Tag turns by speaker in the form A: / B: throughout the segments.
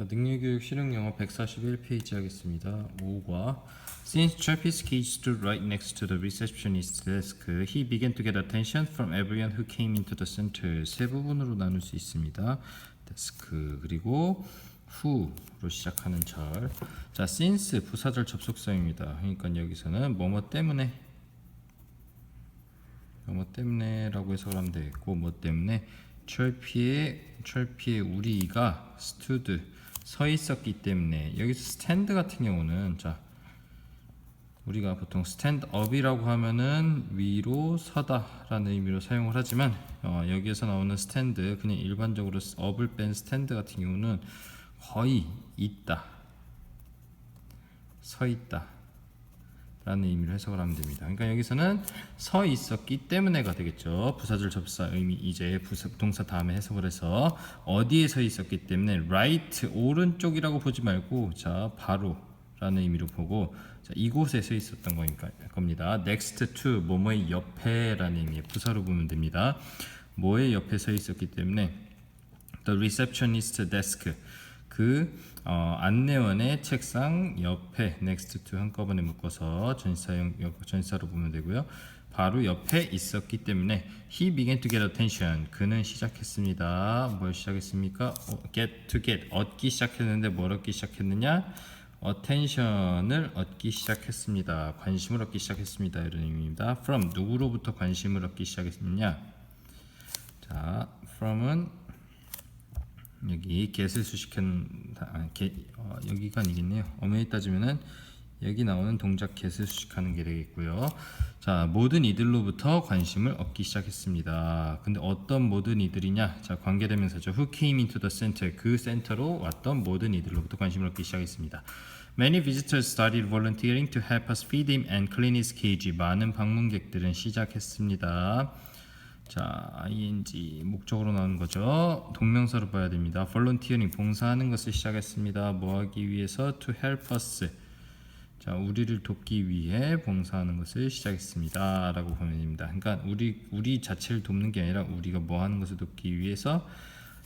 A: 자, 능력교육 실용영어 141페이지 하겠습니다. 5과 Since Trappist cage stood right next to the receptionist's desk, he began to get attention from everyone who came into the center. 세 부분으로 나눌 수 있습니다. desk 그리고 who로 시작하는 절. 자, since 부사절 접속사입니다. 그러니까 여기서는 뭐뭐 때문에라고 해석을 하면 되겠고, 뭐 때문에 철피에 우리가 stood 서 있었기 때문에. 여기서 stand 같은 경우는 자, 우리가 보통 stand up이라고 하면은 위로 서다라는 의미로 사용을 하지만 여기에서 나오는 stand, 그냥 일반적으로 up을 뺀 stand 같은 경우는 거의 있다, 서 있다 라는 의미로 해석을 하면 됩니다. 그러니까 여기서는 서 있었기 때문에가 되겠죠. 부사절 접사 의미 이제 동사 다음에 해석을 해서 어디에 서 있었기 때문에 right 오른쪽이라고 보지 말고 자 바로 라는 의미로 보고 자, 이곳에 서 있었던 겁니다. next to 뭐뭐의 옆에 라는 의미의 부사로 보면 됩니다. 뭐의 옆에 서 있었기 때문에 the receptionist desk 안내원의 책상 옆에 next to 한꺼번에 묶어서 전치사로 보면 되고요. 바로 옆에 있었기 때문에 he began to get attention. 그는 시작했습니다. 뭘 시작했습니까? get 얻기 시작했는데 뭘 얻기 시작했느냐? attention을 얻기 시작했습니다. 관심을 얻기 시작했습니다. 이런 의미입니다. from 누구로부터 관심을 얻기 시작했느냐? 자, from은 여기 get을 수식한 여기가 아니겠네요. 엄연히 따지면은 여기 나오는 동작 get을 수식하는 게 되겠고요. 자, 모든 이들로부터 관심을 얻기 시작했습니다. 근데 어떤 모든 이들이냐? 자, 관계대명사죠. Who came into the center? 그 센터로 왔던 모든 이들로부터 관심을 얻기 시작했습니다. Many visitors started volunteering to help us feed him and clean his cage. 많은 방문객들은 시작했습니다. 자, ing 목적으로 나오는 거죠. 동명사로 봐야 됩니다. volunteering 봉사하는 것을 시작했습니다. 뭐 하기 위해서? to help us. 자, 우리를 돕기 위해 봉사하는 것을 시작했습니다. 라고 보면 됩니다. 그러니까 우리 자체를 돕는 게 아니라 우리가 뭐 하는 것을 돕기 위해서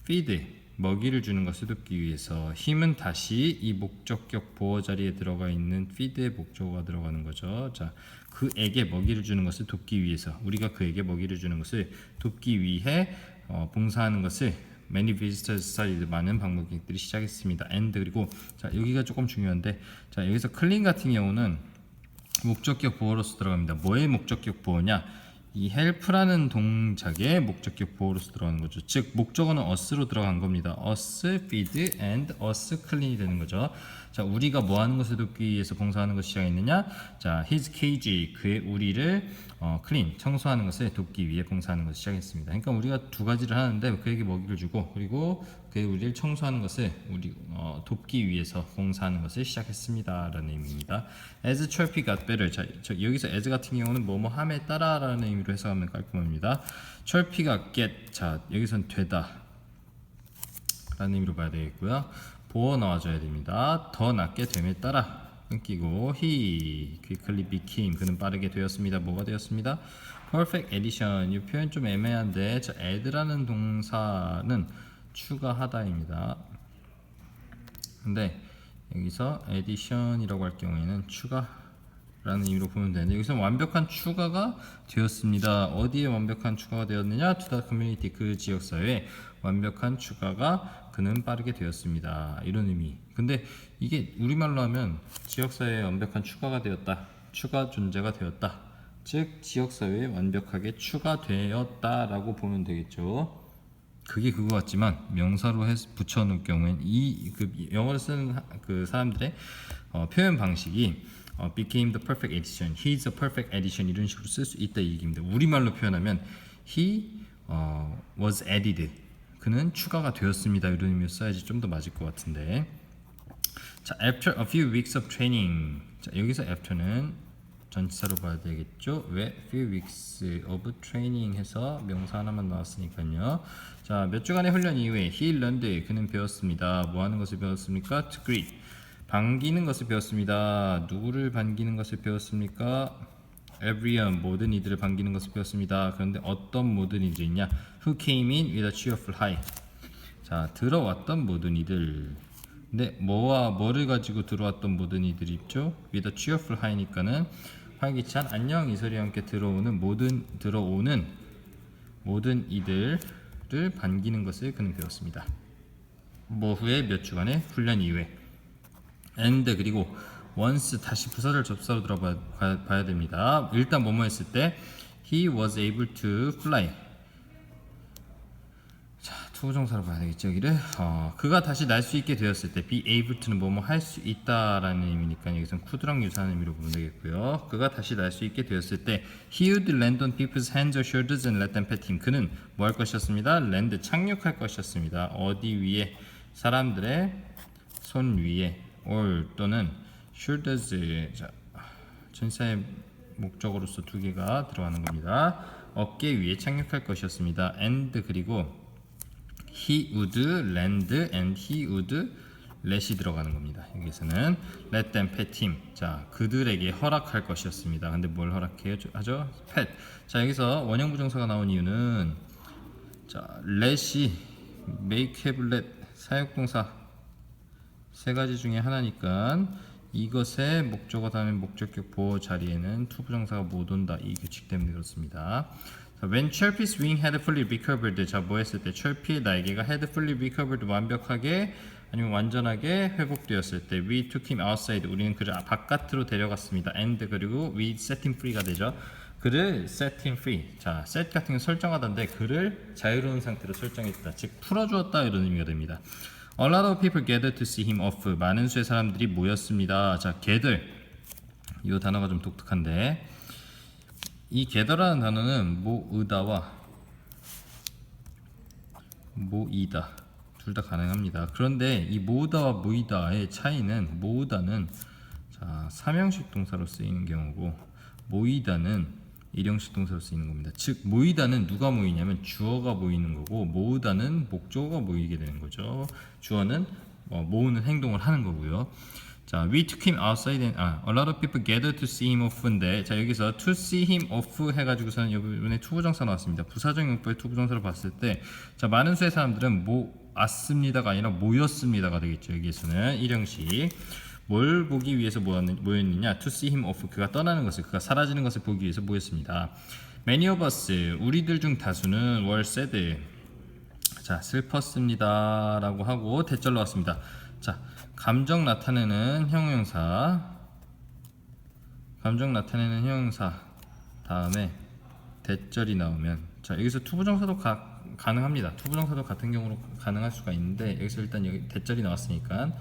A: feed 먹이를 주는 것을 돕기 위해서. 힘은 다시 이 목적격 보어 자리에 들어가 있는 feed의 목적어가 들어가는 거죠. 자, 그에게 먹이를 주는 것을 돕기 위해서, 우리가 그에게 먹이를 주는 것을 돕기 위해 봉사하는 것을 many visitors started 많은 방문객들이 시작했습니다. and 그리고 자, 여기가 조금 중요한데 자, 여기서 clean 같은 경우는 목적격 보어로서 들어갑니다. 뭐의 목적격 보어냐? 이 help라는 동작의 목적격 보어로서 들어가는 거죠. 즉 목적어는 us로 들어간 겁니다. us feed and us clean이 되는 거죠. 자, 우리가 뭐 하는 것을 돕기 위해서 봉사하는 것이 시작했느냐? 자, his cage 그의 우리를 clean 청소하는 것을 돕기 위해 봉사하는 것을 시작했습니다. 그러니까 우리가 두 가지를 하는데 그에게 먹이를 주고 그리고 그의 우리를 청소하는 것을 돕기 위해서 봉사하는 것을 시작했습니다. 라는 의미입니다. As Chirpy got better. 자, 여기서 as 같은 경우는 뭐뭐 함에 따라 라는 의미로 해석하면 깔끔합니다. Chirpy가 get. 자, 여기선 되다 라는 의미로 봐야 되겠고요. 보어 넣어줘야 됩니다. 더 낫게 됨에 따라 끊기고 he quickly became 그는 빠르게 되었습니다. 뭐가 되었습니다? perfect addition. 이 표현 좀 애매한데 자, add라는 동사는 추가하다입니다. 근데 여기서 addition이라고 할 경우에는 추가라는 의미로 보면 되는데 여기서 완벽한 추가가 되었습니다. 어디에 완벽한 추가가 되었느냐? to the community 그 지역사회에 완벽한 추가가 그는 빠르게 되었습니다. 이런 의미. 근데 이게 우리말로 하면 지역사회에 완벽한 추가가 되었다. 추가 존재가 되었다. 즉 지역사회에 완벽하게 추가되었다라고 보면 되겠죠. 그게 그거 같지만 명사로 붙여놓을 경우엔 영어를 쓰는 그 사람들의 표현 방식이 became the perfect addition, he's a perfect addition 이런 식으로 쓸 수 있다 이 얘기입니다. 우리말로 표현하면 he was added, 그는 추가가 되었습니다 이런 의미로 써야지 좀 더 맞을 것 같은데. 자, after a few weeks of training. 자, 여기서 after는 전치사로 봐야 되겠죠. 왜? few weeks of training 해서 명사 하나만 나왔으니까요. 자, 몇 주간의 훈련 이후에 he learned 그는 배웠습니다. 뭐 하는 것을 배웠습니까? to greet 반기는 것을 배웠습니다. 누구를 반기는 것을 배웠습니까? everyone 모든 이들을 반기는 것을 배웠습니다. 그런데 어떤 모든 이들이 있냐? who came in with a cheerful hi. 자, 들어왔던 모든 이들 근데 뭐와 뭐를 가지고 들어왔던 모든 이들이 있죠. with a cheerful high니까는 활기찬 안녕 이 소리와 함께 들어오는 모든 이들을 반기는 것을 그는 배웠습니다. 뭐 후에 몇 주간의 훈련 이후에 and 그리고 once 다시 부사절 접사로 들어봐야 됩니다. 일단 뭐뭐 했을 때 he was able to fly. 자, 투부정사로 봐야 되겠죠, 여기를. 그가 다시 날 수 있게 되었을 때 be able to는 뭐뭐 할 수 있다라는 의미니까 여기선 could랑 유사한 의미로 보면 되겠고요. 그가 다시 날 수 있게 되었을 때 he would land on people's hands or shoulders and let them pet him. 그는 뭐 할 것이었습니다? land 착륙할 것이었습니다. 어디 위에? 사람들의 손 위에 or 또는 shoulders. 자, 전사의 목적어로서 두 개가 들어가는 겁니다. 어깨 위에 착륙할 것이었습니다. and 그리고 he would land and he would let이 들어가는 겁니다. 여기서는 let them pet him. 자, 그들에게 허락할 것이었습니다. 근데 뭘 허락해요? 하죠? pet. 자, 여기서 원형 부정사가 나온 이유는 자, let이 make, have, let 사역동사 세 가지 중에 하나니까 이것의 목적어 다음에 목적격 보호 자리에는 투부정사가 못 온다. 이 규칙 때문에 그렇습니다. When Chirpy's wing had fully recovered. 자, 뭐 했을 때 Chirpy의 날개가 had fully recovered 완벽하게 아니면 완전하게 회복되었을 때 we took him outside. 우리는 그를 바깥으로 데려갔습니다. and 그리고 we set him free가 되죠. 그를 set him free. 자, set 같은 거 설정하던데 그를 자유로운 상태로 설정했다. 즉 풀어주었다 이런 의미가 됩니다. A lot of people gathered to see him off. 많은 수의 사람들이 모였습니다. 자, gather. 이 단어가 좀 독특한데 이 gather라는 단어는 모으다와 모이다 둘 다 가능합니다. 그런데 이 모으다와 모이다의 차이는 모으다는 자, 삼형식 동사로 쓰이는 경우고 모이다는 일형식 동사로 쓰이는 겁니다. 즉 모이다는 누가 모이냐면 주어가 모이는 거고 모으다는 목적어가 모이게 되는 거죠. 주어는 모으는 행동을 하는 거고요. 자, we took him outside and a lot of people gathered to see him off인데 자, 여기서 to see him off 해가지고서는 이번에 투부정사 나왔습니다. 부사적 용법의 투부정사를 봤을 때 자, 많은 수의 사람들은 모았습니다가 아니라 모였습니다가 되겠죠. 여기에서는 일형식 뭘 보기 위해서 모였느냐? To see him off. 그가 떠나는 것을, 그가 사라지는 것을 보기 위해서 모였습니다. Many of us. 우리들 중 다수는 were sad. 자, 슬펐습니다. 라고 하고 대절로 왔습니다. 자, 감정 나타내는 형용사. 감정 나타내는 형용사. 다음에 대절이 나오면 자, 여기서 투부정사도 가능합니다. 투부정사도 같은 경우로 가능할 수가 있는데 여기서 일단 여기 대절이 나왔으니까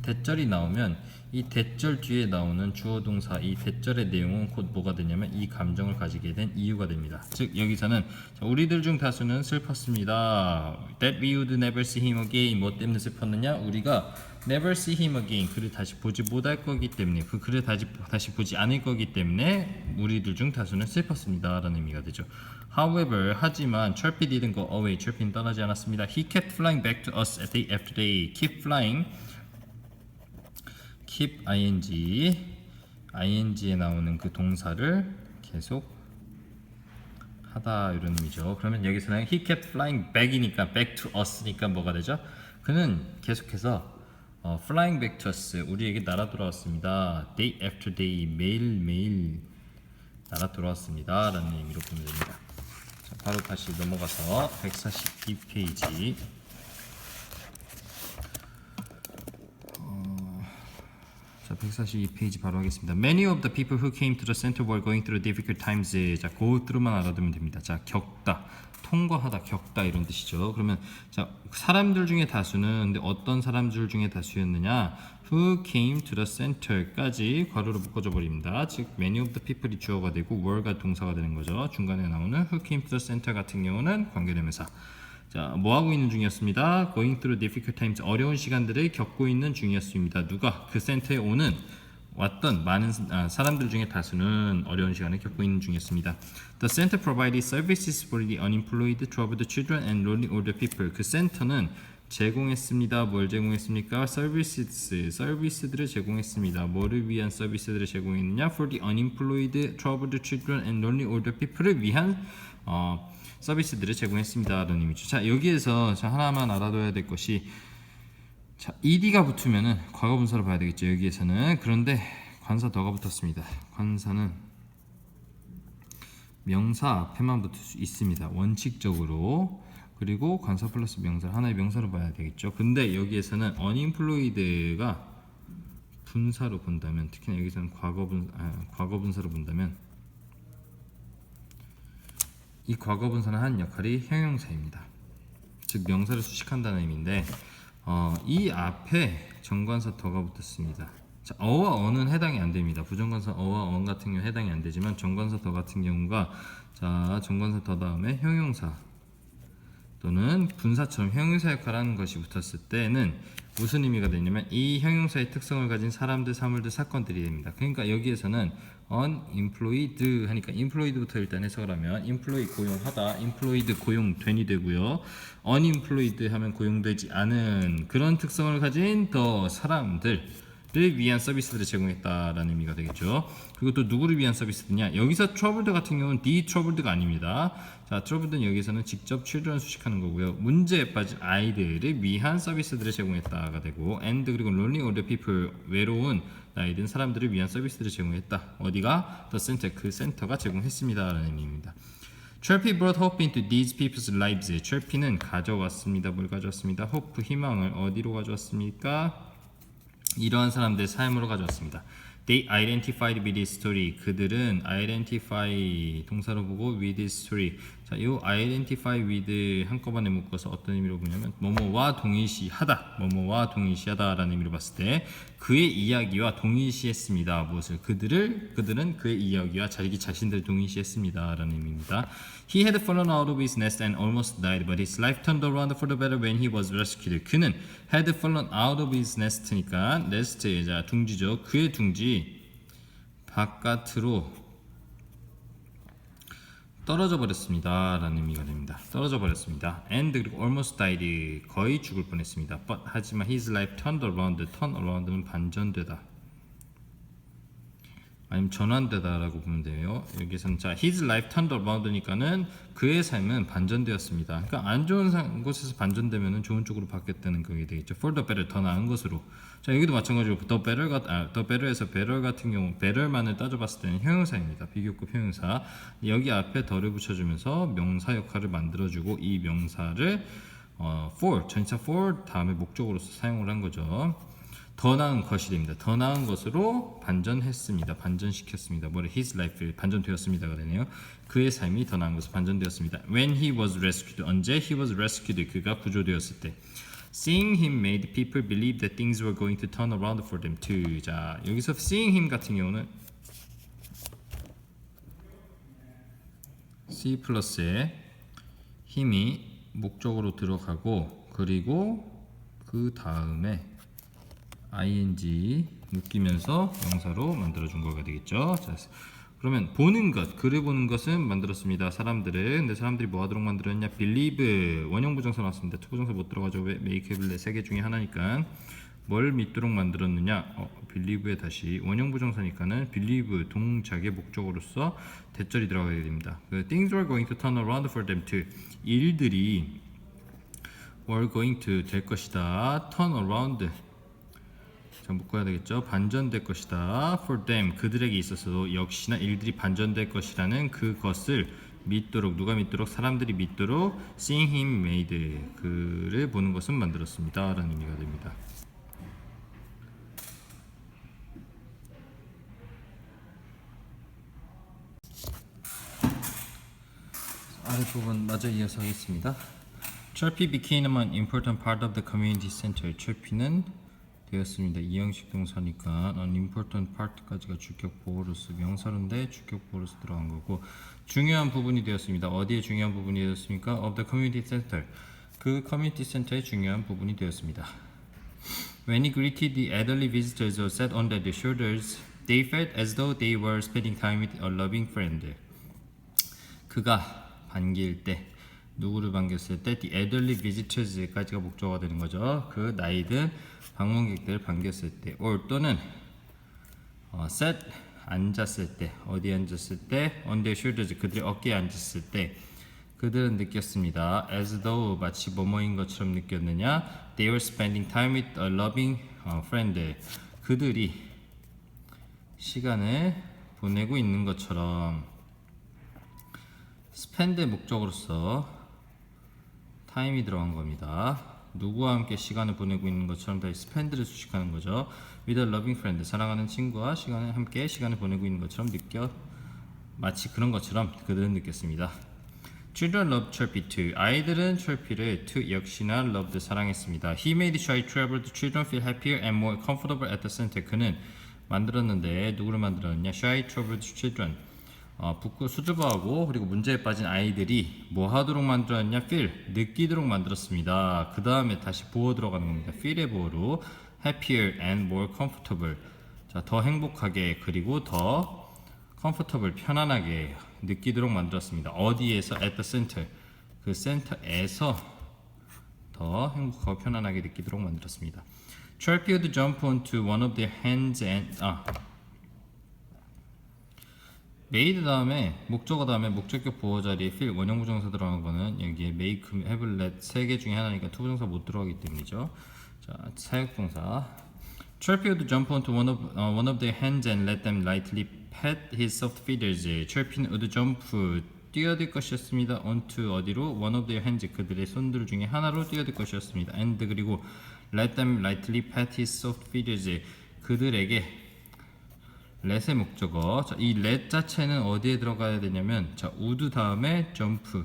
A: 대절이 나오면 이 대절 뒤에 나오는 주어 동사 이 대절의 내용은 곧 뭐가 되냐면 이 감정을 가지게 된 이유가 됩니다. 즉 여기서는 자, 우리들 중 다수는 슬펐습니다. That we would never see him again. 뭐 때문에 슬펐느냐? 우리가 never see him again. 그를 다시 보지 못할 거기 때문에 그를 다시 보지 않을 거기 때문에 우리들 중 다수는 슬펐습니다. 라는 의미가 되죠. However, 하지만 Chirpy didn't go away. Chirpy는 떠나지 않았습니다. He kept flying back to us day after day. Keep flying. keep ing에 나오는 그 동사를 계속 하다 이런 의미죠. 그러면 여기서는 he kept flying back이니까 back to us니까 뭐가 되죠? 그는 계속해서 flying back to us 우리에게 날아 돌아왔습니다. day after day 매일매일 날아 돌아왔습니다 라는 의미로 보면 됩니다. 자, 바로 다시 넘어가서 142페이지 자, 142페이지 바로 하겠습니다. Many of the people who came to the center were going through difficult times. 자, go through만 알아두면 됩니다. 자, 겪다, 통과하다, 겪다 이런 뜻이죠. 그러면 자, 사람들 중에 다수는 근데 어떤 사람들 중에 다수였느냐? Who came to the center까지 괄호로 묶어줘 버립니다. 즉, many of the people이 주어가 되고 were가 동사가 되는 거죠. 중간에 나오는 who came to the center 같은 경우는 관계대명사. 자, 뭐 하고 있는 중이었습니다. Going through difficult times. 어려운 시간들을 겪고 있는 중이었습니다. 누가 그 센터에 왔던 많은 사람들 중에 다수는 어려운 시간을 겪고 있는 중이었습니다. The center provided services for the unemployed, troubled children and lonely older people. 그 센터는 제공했습니다. 뭘 제공했습니까? 서비스들을 제공했습니다. 뭐를 위한 서비스들을 제공했느냐? For the unemployed, troubled children and lonely older people을 위한 서비스들을 제공했습니다 라는 의미죠. 자, 여기에서 하나만 알아둬야 될 것이 자, ed가 붙으면은 과거분사로 봐야 되겠죠. 여기에서는. 그런데 관사 더가 붙었습니다. 관사는 명사 앞에만 붙을 수 있습니다. 원칙적으로. 그리고 관사 플러스 명사 하나의 명사로 봐야 되겠죠. 근데 여기에서는 unemployed가 분사로 본다면, 특히나 여기서는 과거분사로 본다면 이 과거분사는 한 역할이 형용사입니다. 즉 명사를 수식한다는 의미인데 이 앞에 정관사 더가 붙었습니다. 자, 어와 어는 해당이 안 됩니다. 부정관사 어와 어 같은 경우 해당이 안 되지만 정관사 더 같은 경우가 자 정관사 더 다음에 형용사 또는 분사처럼 형용사 역할을 하는 것이 붙었을 때는 무슨 의미가 되냐면 이 형용사의 특성을 가진 사람들, 사물들, 사건들이 됩니다. 그러니까 여기에서는 unemployed 하니까 employed부터 일단 해석을 하면 employee 고용하다, employed 고용된이 되고요. unemployed 하면 고용되지 않은 그런 특성을 가진 더 사람들을 위한 서비스들을 제공했다라는 의미가 되겠죠. 그리고 또 누구를 위한 서비스느냐? 여기서 troubled 같은 경우는 the troubled가 아닙니다. 자, troubled는 여기서는 직접 children 수식하는 거고요. 문제에 빠진 아이들을 위한 서비스들을 제공했다가 되고, and 그리고 lonely older people 외로운 나이든 사람들을 위한 서비스들을 제공했다. 어디가? the center 그 센터가 제공했습니다라는 의미입니다. Chirpy brought hope into these people's lives. Chirpy는 가져왔습니다. 뭘 가져왔습니다? hope 희망을 어디로 가져왔습니까? 이러한 사람들의 삶으로 가져왔습니다. They identified with this story. 그들은 identify 동사로 보고 with this story. 자, 이 identify with 한꺼번에 묶어서 어떤 의미로 보냐면 뭐뭐와 동일시하다. 뭐뭐와 동일시하다라는 의미로 봤을 때 그의 이야기와 동일시했습니다. 무엇을? 그들은 그의 이야기와 자기 자신들을 동일시했습니다라는 의미입니다. He had fallen out of his nest and almost died, but his life turned around for the better when he was rescued. 그는 had fallen out of his nest니까 nest의 자 둥지죠. 그의 둥지 바깥으로 떨어져 버렸습니다 라는 의미가 됩니다. 떨어져 버렸습니다. and 그리고 almost died 거의 죽을 뻔했습니다. but 하지만 his life turned around. turn around는 반전되다 아니면 전환되다 라고 보면 돼요. 여기서는 자 his life turned around니까는 그의 삶은 반전되었습니다. 그러니까 안 좋은 곳에서 반전되면 좋은 쪽으로 바뀌었다는 그게 되겠죠. for the better 더 나은 것으로. 자 여기도 마찬가지로 the better에서 better 같은 경우 better만을 따져봤을 때는 형용사입니다. 비교급 형용사. 여기 앞에 더를 붙여주면서 명사 역할을 만들어주고 이 명사를 for 전치사 for 다음에 목적으로서 사용을 한 거죠. 더 나은 것이 됩니다. 더 나은 것으로 반전했습니다. 반전시켰습니다. 뭐래? His life 반전되었습니다가 되네요. 그의 삶이 더 나은 것으로 반전되었습니다. When he was rescued 언제? He was rescued 그가 구조되었을 때. Seeing him made people believe that things were going to turn around for them too. 자 여기서 seeing him 같은 경우는 C 플러스에 힘이 목적으로 들어가고 그리고 그 다음에 ing 묶이면서 명사로 만들어준 거가 되겠죠. 자, 그러면 보는 것, 그를 보는 것은 만들었습니다. 사람들을. 근데 사람들이 뭐 하도록 만들었냐? believe 원형 부정사 나왔습니다. 투부정사 못 들어가죠. 왜? make, believe 세 개 중에 하나니까 뭘 믿도록 만들었느냐? believe에 다시 원형 부정사니까는 believe 동작의 목적으로서 대절이 들어가게 됩니다. Things were going to turn around for them too. 일들이 were going to 될 것이다. turn around 자 묶어야 되겠죠. 반전될 것이다. For them 그들에게 있어서도 역시나 일들이 반전될 것이라는 그것을 믿도록 누가 믿도록 사람들이 믿도록 seeing him made 그를 보는 것은 만들었습니다 라는 의미가 됩니다. 아랫부분 마저 이어서 하겠습니다. Chirpy became an important part of the community center. Chirpy는 되었습니다. 이형식 동사니까 an important part까지가 주격 보호로서 명사인데 주격 보호로서 들어간 거고 중요한 부분이 되었습니다. 어디에 중요한 부분이 되었습니까? of the community center. 그 커뮤니티 센터의 중요한 부분이 되었습니다. When he greeted the elderly visitors or sat on their shoulders, they felt as though they were spending time with a loving friend. 그가 반길 때 누구를 반겼을 때 the elderly visitors까지가 목적어가 되는 거죠. 그 나이든 방문객들을 반겼을 때 or 또는 sat 앉았을 때 어디에 앉았을 때 on their shoulders 그들의 어깨에 앉았을 때 그들은 느꼈습니다. As though 마치 뭐뭐인 것처럼 느꼈느냐. They were spending time with a loving friend. 그들이 시간을 보내고 있는 것처럼 spend의 목적으로서 time이 들어간 겁니다. 누구와 함께 시간을 보내고 있는 것처럼 다시 spend를 수식하는 거죠. With a loving friend. 사랑하는 친구와 함께 시간을 보내고 있는 것처럼 마치 그런 것처럼 그들은 느꼈습니다. Children loved Chirpy too. 아이들은 Chirpy를 too 역시나 loved 사랑했습니다. He made shy troubled children feel happier and more comfortable at the center. 그는 만들었는데 누구를 만들었냐? Shy troubled children. 붓고 수줍어하고 그리고 문제에 빠진 아이들이 뭐 하도록 만들었냐? Feel 느끼도록 만들었습니다. 그 다음에 다시 보어 들어가는 겁니다. Feel의 보어로 happier and more comfortable. 자, 더 행복하게 그리고 더 comfortable 편안하게 느끼도록 만들었습니다. 어디에서? at the center. 그 센터에서 더 행복하고 편안하게 느끼도록 만들었습니다. Chirpy would jump onto one of their hands and made 다음에 목적어 다음에 목적격 보호 자리에 feel 원형 부정사 들어간 거는 여기에 make, have, let 세 개 중에 하나니까 투부정사 못 들어가기 때문이죠. 자, 사역동사. Chirpy would jump onto one of their hands and let them lightly pet his soft feathers. Chirpy는 would jump 뛰어들 것이었습니다. onto 어디로? one of their hands 그들의 손들 중에 하나로 뛰어들 것이었습니다. and 그리고 let them lightly pet his soft feathers 그들에게 let의 목적어. 자, 이 let 자체는 어디에 들어가야 되냐면 자, would 다음에 jump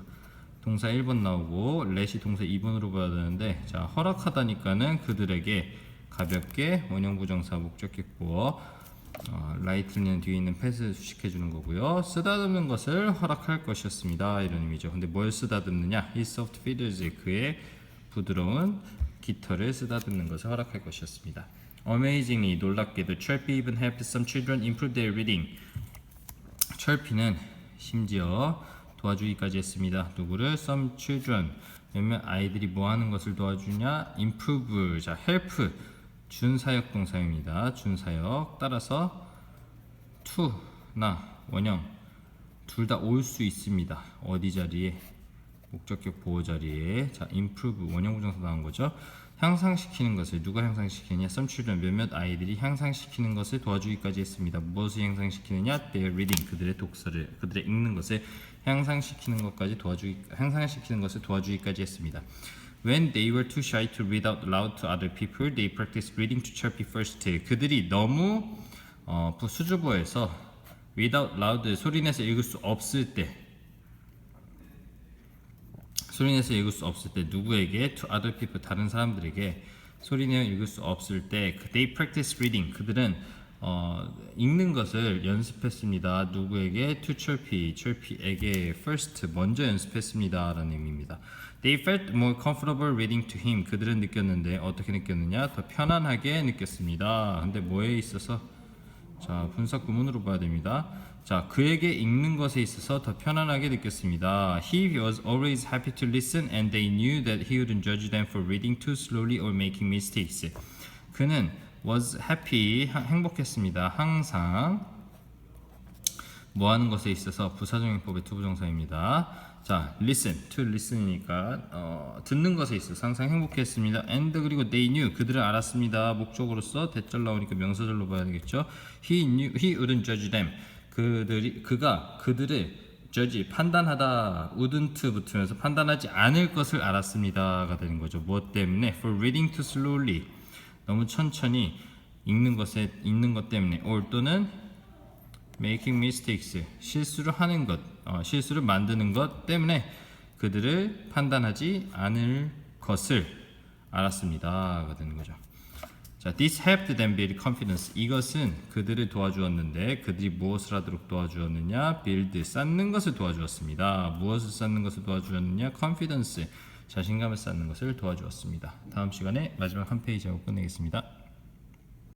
A: 동사 1번 나오고 let이 동사 2번으로 봐야 되는데 자, 허락하다니까는 그들에게 가볍게 원형 부정사 목적격 보어 lightly는 뒤에 있는 pet을 수식해 주는 거고요. 쓰다듬는 것을 허락할 것이었습니다. 이런 의미죠. 근데 뭘 쓰다듬느냐? His soft feathers 그의 부드러운 깃털을 쓰다듬는 것을 허락할 것이었습니다. Amazingly 놀랍게도 Chirpy even helped some children improve their reading. Chirpy는 심지어 도와주기까지 했습니다. 누구를? Some children. 몇몇 아이들이 뭐 하는 것을 도와주냐? Improve. 자, help. 준사역 동사입니다. 준사역. 따라서 to나 원형 둘 다 올 수 있습니다. 어디 자리에? 목적격 보호 자리에. 자, improve 원형 부정사 나온 거죠. 향상시키는 것을 누가 향상시키느냐? Some children 몇몇 아이들이 향상시키는 것을 도와주기까지 했습니다. 무엇을 향상시키느냐? Their reading 그들의 독서를 그들의 읽는 것을 향상시키는 것을 도와주기까지 했습니다. When they were too shy to read out loud to other people, they practiced reading to Chirpy first. 그들이 너무 수줍어해서 read out loud 소리내서 읽을 수 없을 때 누구에게? to other people 다른 사람들에게 소리내어 읽을 수 없을 때 they practiced reading 그들은 읽는 것을 연습했습니다. 누구에게? to Chirpy에게 first 먼저 연습했습니다 라는 의미입니다. They felt more comfortable reading to him 그들은 느꼈는데 어떻게 느꼈느냐? 더 편안하게 느꼈습니다. 근데 뭐에 있어서? 자, 분사 구문으로 봐야 됩니다. 자, 그에게 읽는 것에 있어서 더 편안하게 느꼈습니다. He was always happy to listen and they knew that he wouldn't judge them for reading too slowly or making mistakes. 그는 was happy, 행복했습니다. 항상 뭐 하는 것에 있어서 부사적용법의 투부정사입니다. 자, listen, to listen이니까 듣는 것에 있어서 항상 행복했습니다. and 그리고 they knew, 그들은 알았습니다. 목적으로서 대절 나오니까 명사절로 봐야 되겠죠. He wouldn't judge them. 그가 그들을 judge, 판단하다, wouldn't 붙으면서 판단하지 않을 것을 알았습니다가 되는 거죠. 무엇 때문에? For reading too slowly. 너무 천천히 읽는 것 때문에 or 또는 making mistakes 실수를 하는 것, 실수를 만드는 것 때문에 그들을 판단하지 않을 것을 알았습니다가 되는 거죠. 자, this helped them build confidence. 이것은 그들을 도와주었는데 그들이 무엇을 하도록 도와주었느냐? build 쌓는 것을 도와주었습니다. 무엇을 쌓는 것을 도와주었느냐? confidence 자신감을 쌓는 것을 도와주었습니다. 다음 시간에 마지막 한 페이지 하고 끝내겠습니다.